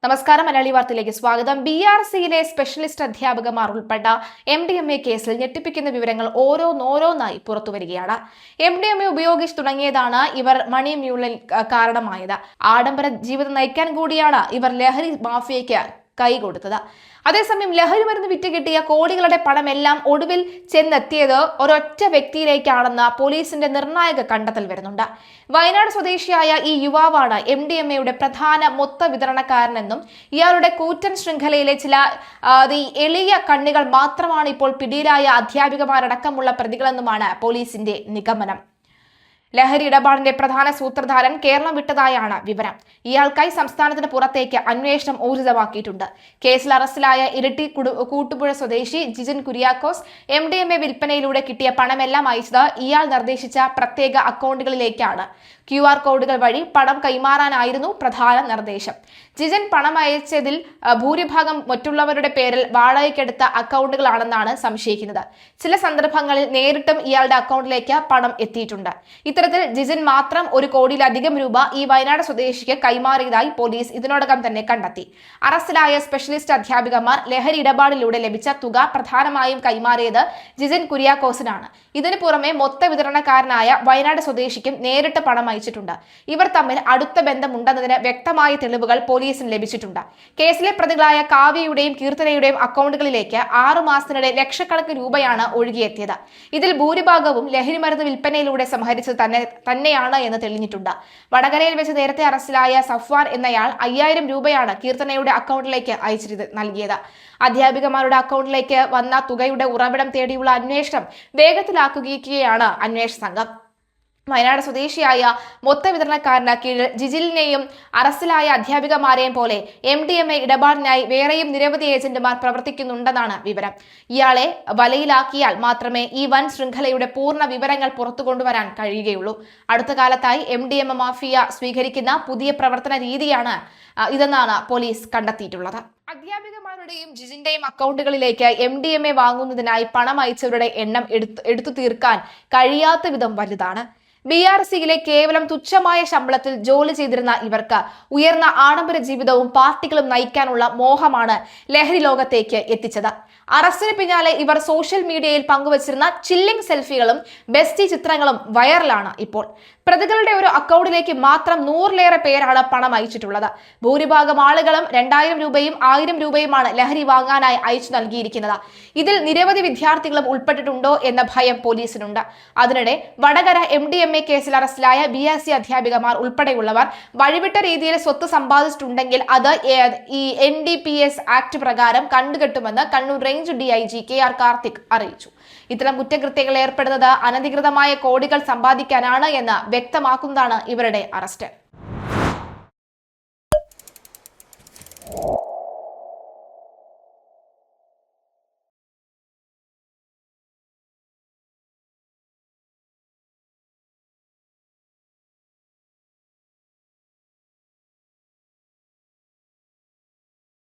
നമസ്കാരം. മലയാളി വാർത്തയിലേക്ക് സ്വാഗതം. BRCയിലെ സ്പെഷ്യലിസ്റ്റ് അധ്യാപകമാർ ഉൾപ്പെട്ട MDMA കേസിൽ ഞെട്ടിപ്പിക്കുന്ന വിവരങ്ങൾ ഓരോന്നായി പുറത്തുവരികയാണ്. MDMA ഉപയോഗിച്ച് തുടങ്ങിയതാണ് ഇവർ മണി മ്യൂളിൽ കാരണമായത്. ആഡംബര ജീവിതം നയിക്കാൻ കൂടിയാണ് ഇവർ ലഹരി മാഫിയയ്ക്ക് കൈകൊടുത്തത്. അതേസമയം ലഹരി മരുന്ന് വിറ്റ് കിട്ടിയ കോടികളുടെ പണമെല്ലാം ഒടുവിൽ ചെന്നെത്തിയത് ഒരൊറ്റ വ്യക്തിയിലേക്കാണെന്ന് പോലീസിന്റെ നിർണായക കണ്ടെത്തൽ വരുന്നുണ്ട്. വയനാട് സ്വദേശിയായ ഈ യുവാവാണ് MDMAയുടെ പ്രധാന മൊത്ത വിതരണക്കാരനെന്നും ഇയാളുടെ കൂറ്റൻ ശൃംഖലയിലെ ചില എളിയ കണ്ണികൾ മാത്രമാണ് ഇപ്പോൾ പിടിയിലായ അധ്യാപികമാരടക്കമുള്ള പ്രതികളെന്നുമാണ് പോലീസിന്റെ നിഗമനം. ലഹരി ഇടപാടിന്റെ പ്രധാന സൂത്രധാരൻ കേരളം വിട്ടതായാണ് വിവരം. ഇയാൾക്കായി സംസ്ഥാനത്തിന് പുറത്തേക്ക് അന്വേഷണം ഊർജിതമാക്കിയിട്ടുണ്ട്. കേസിൽ അറസ്റ്റിലായ ഇരിട്ടി കൂട്ടുപുഴ സ്വദേശി ജിജിൻ കുര്യാക്കോസ് MDMA വിൽപ്പനയിലൂടെ കിട്ടിയ പണമെല്ലാം അയച്ചത് ഇയാൾ നിർദ്ദേശിച്ച പ്രത്യേക അക്കൗണ്ടുകളിലേക്കാണ്. QR കോഡുകൾ വഴി പണം കൈമാറാനായിരുന്നു പ്രധാന നിർദ്ദേശം. ജിജൻ പണം അയച്ചതിൽ ഭൂരിഭാഗം മറ്റുള്ളവരുടെ പേരിൽ വാടകയ്ക്കെടുത്ത അക്കൗണ്ടുകളാണെന്നാണ് സംശയിക്കുന്നത്. ചില സന്ദർഭങ്ങളിൽ നേരിട്ടും ഇയാളുടെ അക്കൗണ്ടിലേക്ക് പണം എത്തിയിട്ടുണ്ട്. ഇത്തരത്തിൽ ജിജൻ മാത്രം 1 കോടിയിലധികം രൂപ ഈ വയനാട് സ്വദേശിക്ക് കൈമാറിയതായി പോലീസ് ഇതിനോടകം തന്നെ കണ്ടെത്തി. അറസ്റ്റിലായ സ്പെഷ്യലിസ്റ്റ് അധ്യാപികമാർ ലഹരി ഇടപാടിലൂടെ ലഭിച്ച തുക പ്രധാനമായും കൈമാറിയത് ജിജൻ കുര്യാക്കോസിനാണ്. ഇതിനു പുറമെ മൊത്ത വിതരണക്കാരനായ വയനാട് സ്വദേശിക്കും നേരിട്ട് പണം അയച്ചിട്ടുണ്ട്. ഇവർ തമ്മിൽ അടുത്ത ബന്ധമുണ്ടെന്നതിന് വ്യക്തമായ തെളിവുകൾ പോലീസിന് ലഭിച്ചിട്ടുണ്ട്. കേസിലെ പ്രതികളായ കാവ്യയുടെയും കീർത്തനയുടെയും അക്കൗണ്ടുകളിലേക്ക് 6 മാസത്തിനിടെ ലക്ഷക്കണക്കിന് രൂപയാണ് ഒഴുകിയെത്തിയത്. ഇതിൽ ഭൂരിഭാഗവും ലഹരി മരുന്ന് വിൽപ്പനയിലൂടെ സംഹരിച്ചത് തന്നെയാണ് എന്ന് തെളിഞ്ഞിട്ടുണ്ട്. വടകരയിൽ വെച്ച് നേരത്തെ അറസ്റ്റിലായ സഫ്വാൻ എന്നയാൾ 5000 രൂപയാണ് കീർത്തനയുടെ അക്കൗണ്ടിലേക്ക് നൽകിയത്. അധ്യാപികമാരുടെ അക്കൗണ്ടിലേക്ക് വന്ന തുകയുടെ ഉറവിടം തേടിയുള്ള അന്വേഷണം വേഗത്തിലാക്കുകയാണ് അന്വേഷണ സംഘം. വയനാട് സ്വദേശിയായ മൊത്ത വിതരണക്കാരന് കീഴിൽ ജിജിലിനെയും അറസ്റ്റിലായ അധ്യാപികമാരെയും പോലെ MDMA ഇടപാടിനായി വേറെയും നിരവധി ഏജന്റുമാർ പ്രവർത്തിക്കുന്നുണ്ടെന്നാണ് വിവരം. ഇയാളെ വലയിലാക്കിയാൽ മാത്രമേ ഈ വൻ ശൃംഖലയുടെ പൂർണ്ണ വിവരങ്ങൾ പുറത്തു കൊണ്ടുവരാൻ കഴിയുകയുള്ളൂ. അടുത്ത കാലത്തായി MDMA മാഫിയ സ്വീകരിക്കുന്ന പുതിയ പ്രവർത്തന രീതിയാണ് ഇതെന്നാണ് പോലീസ് കണ്ടെത്തിയിട്ടുള്ളത്. അധ്യാപികമാരുടെയും ജിജിന്റെയും അക്കൗണ്ടുകളിലേക്ക് MDMA വാങ്ങുന്നതിനായി പണം അയച്ചവരുടെ എണ്ണം എടുത്തു തീർക്കാൻ കഴിയാത്ത വിധം വലുതാണ്. BRCയിലെ കേവലം തുച്ഛമായ ശമ്പളത്തിൽ ജോലി ചെയ്തിരുന്ന ഇവർക്ക് ഉയർന്ന ആഡംബര ജീവിതവും പാർട്ടികളും നയിക്കാനുള്ള മോഹമാണ് ലഹരി ലോകത്തേക്ക് എത്തിച്ചത്. അറസ്റ്റിന് പിന്നാലെ ഇവർ സോഷ്യൽ മീഡിയയിൽ പങ്കുവച്ചിരുന്ന ചില്ലിംഗ് സെൽഫികളും ബെസ്റ്റി ചിത്രങ്ങളും വൈറലാണ് ഇപ്പോൾ. പ്രതികളുടെ ഒരു അക്കൗണ്ടിലേക്ക് മാത്രം 100ലേറെ പേരാണ് പണം അയച്ചിട്ടുള്ളത്. ഭൂരിഭാഗം ആളുകളും 2000 രൂപയും 1000 രൂപയുമാണ് ലഹരി വാങ്ങാനായി അയച്ചു നൽകിയിരിക്കുന്നത്. ഇതിൽ നിരവധി വിദ്യാർത്ഥികളും ഉൾപ്പെട്ടിട്ടുണ്ടോ എന്ന ഭയം പോലീസിനുണ്ട്. അതിനിടെ വടകര MDMA കേസിൽ അറസ്റ്റിലായ BRC അധ്യാപികമാർ ഉൾപ്പെടെയുള്ളവർ വഴിവിട്ട രീതിയിൽ സ്വത്ത് സമ്പാദിച്ചിട്ടുണ്ടെങ്കിൽ അത് ഈ NDPS ആക്ട് പ്രകാരം കണ്ടുകെട്ടുമെന്ന് Kannur range DIG KR Karthik അറിയിച്ചു. ഇത്തരം കുറ്റകൃത്യങ്ങൾ ഏർപ്പെടുന്നത് അനധികൃതമായ കോടികൾ സമ്പാദിക്കാനാണ് എന്ന് വ്യക്തമാക്കുന്നതാണ് ഇവരുടെ അറസ്റ്റ്.